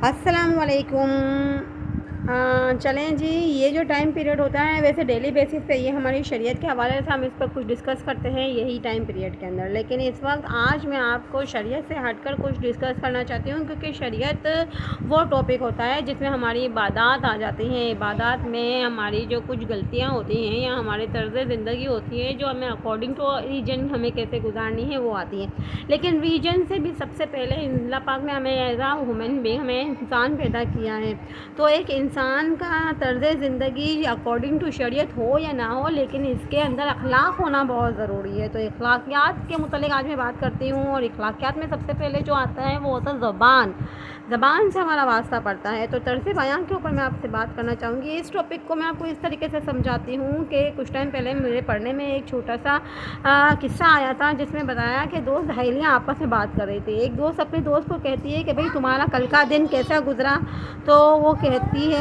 السلام علیکم۔ چلیں جی، یہ جو ٹائم پیریڈ ہوتا ہے ویسے ڈیلی بیسس پہ یہ ہماری شریعت کے حوالے سے ہم اس پر کچھ ڈسکس کرتے ہیں یہی ٹائم پیریڈ کے اندر، لیکن اس وقت آج میں آپ کو شریعت سے ہٹ کر کچھ ڈسکس کرنا چاہتی ہوں، کیونکہ شریعت وہ ٹاپک ہوتا ہے جس میں ہماری عبادات آ جاتی ہیں۔ عبادات میں ہماری جو کچھ غلطیاں ہوتی ہیں یا ہمارے طرز زندگی ہوتی ہے جو ہمیں اکارڈنگ ٹو ریجن ہمیں کیسے گزارنی ہے وہ آتی ہیں، لیکن ریجن سے بھی سب سے پہلے اللہ پاک نے ہمیں ایز اے ہیومن بینگ ہمیں انسان پیدا کیا ہے، تو ایک انسان کا طرز زندگی اکارڈنگ ٹو شریعت ہو یا نہ ہو، لیکن اس کے اندر اخلاق ہونا بہت ضروری ہے۔ تو اخلاقیات کے متعلق آج میں بات کرتی ہوں، اور اخلاقیات میں سب سے پہلے جو آتا ہے وہ ہوتا ہے زبان سے ہمارا واسطہ پڑتا ہے۔ تو طرز بیان کے اوپر میں آپ سے بات کرنا چاہوں گی۔ اس ٹاپک کو میں آپ کو اس طریقے سے سمجھاتی ہوں کہ کچھ ٹائم پہلے میرے پڑھنے میں ایک چھوٹا سا قصہ آیا تھا، جس میں بتایا کہ دو سہیلیاں آپس میں بات کر رہی تھی۔ ایک دوست اپنے دوست کو کہتی ہے کہ بھئی تمہارا کل کا دن کیسا گزرا، تو وہ کہتی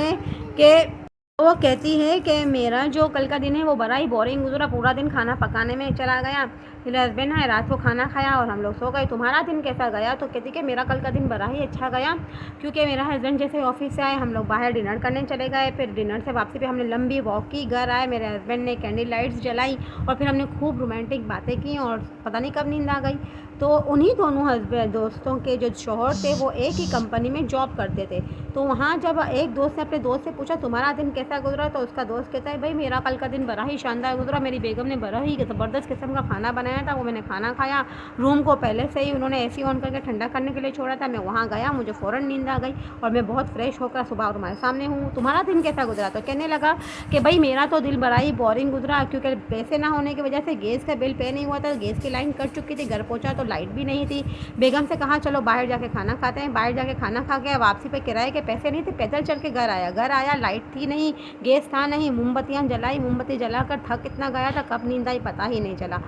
ہے کہ میرا جو کل کا دن ہے وہ بڑا ہی بورنگ گزرا، پورا دن کھانا پکانے میں چلا گیا، میرے ہسبینڈ نے رات کو کھانا کھایا اور ہم لوگ سو گئے۔ تمہارا دن کیسا گیا؟ تو کہتی کہ میرا کل کا دن بڑا ہی اچھا گیا، کیونکہ میرا ہسبینڈ جیسے آفس سے آئے ہم لوگ باہر ڈنر کرنے چلے گئے، پھر ڈنر سے واپسی پہ ہم نے لمبی واک کی، گھر آئے میرے ہسبینڈ نے کینڈل لائٹس جلائی اور پھر ہم نے خوب رومانٹک باتیں کی اور پتہ نہیں کب نیند آ گئی۔ تو انہی دونوں دوستوں کے جو شوہر تھے وہ ایک ہی کمپنی میں جاب کرتے تھے، تو وہاں جب ایک دوست نے اپنے دوست سے پوچھا تمہارا دن کیسا گزرا، تو اس کا دوست کہتا ہے بھائی میرا کل کا دن بڑا ہی شاندار گزرا، میری بیگم نے بڑا ہی زبردست قسم کا کھانا بنایا تھا، وہ میں نے کھانا کھایا، روم کو پہلے سے ہی انہوں نے اے سی آن کر کے ٹھنڈا کرنے کے لیے چھوڑا تھا، میں وہاں گیا، مجھے فوراً نیند آ گئی اور میں بہت فریش ہو کر صبح تمہارے سامنے ہوں۔ تمہارا دن کیسا گزرا؟ تو کہنے لگا کہ بھائی میرا تو دل بڑا ہی بورنگ گزرا، کیونکہ پیسے نہ ہونے کی وجہ سے گیس کا بل پے نہیں ہوا تھا، گیس کی لائن کٹ چکی تھی، گھر پہنچا تو لائٹ بھی نہیں تھی، بیگم سے کہا چلو باہر جا کے کھانا کھاتے ہیں، باہر جا کے کھانا کھا کے واپسی پہ کرائے کے پیسے نہیں تھے، پیدل چل کے گھر آیا، لائٹ تھی نہیں، گیس تھا نہیں، موم بتیاں جلائی، موم بتی جلا کر تھک اتنا گیا تھا، کب نیند آئی پتہ ہی نہیں چلا۔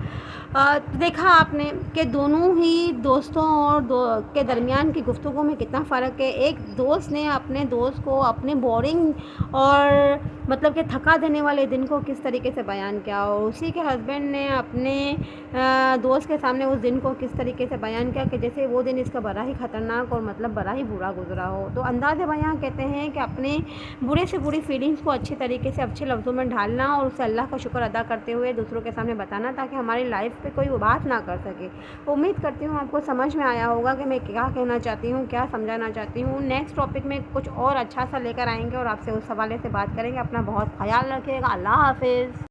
دیکھا آپ نے کہ دونوں ہی دوستوں اور کے درمیان کی گفتگو میں کتنا فرق ہے۔ ایک دوست نے اپنے دوست کو اپنے بورنگ اور مطلب کہ تھکا دینے والے دن کو کس طریقے سے بیان کیا، اور اسی کے ہسبینڈ نے اپنے دوست کے سامنے اس دن کو کس طریقے سے بیان کیا کہ جیسے وہ دن اس کا بڑا ہی خطرناک اور مطلب بڑا ہی برا گزرا ہو۔ تو انداز بیان کہتے ہیں کہ اپنے برے سے بری فیلنگس کو اچھی طریقے سے اچھے لفظوں میں ڈھالنا اور اسے اللہ کا شکر ادا کرتے ہوئے دوسروں کے سامنے بتانا، تاکہ ہماری لائف پہ کوئی بات نہ کر سکے۔ امید کرتی ہوں آپ کو سمجھ میں آیا ہوگا کہ میں کیا کہنا چاہتی ہوں، کیا سمجھانا چاہتی ہوں۔ نیکسٹ ٹاپک میں کچھ اور اچھا سا لے کر آئیں گے اور آپ سے اس حوالے سے بات کریں گے۔ اپنا بہت خیال رکھیے گا۔ اللہ حافظ۔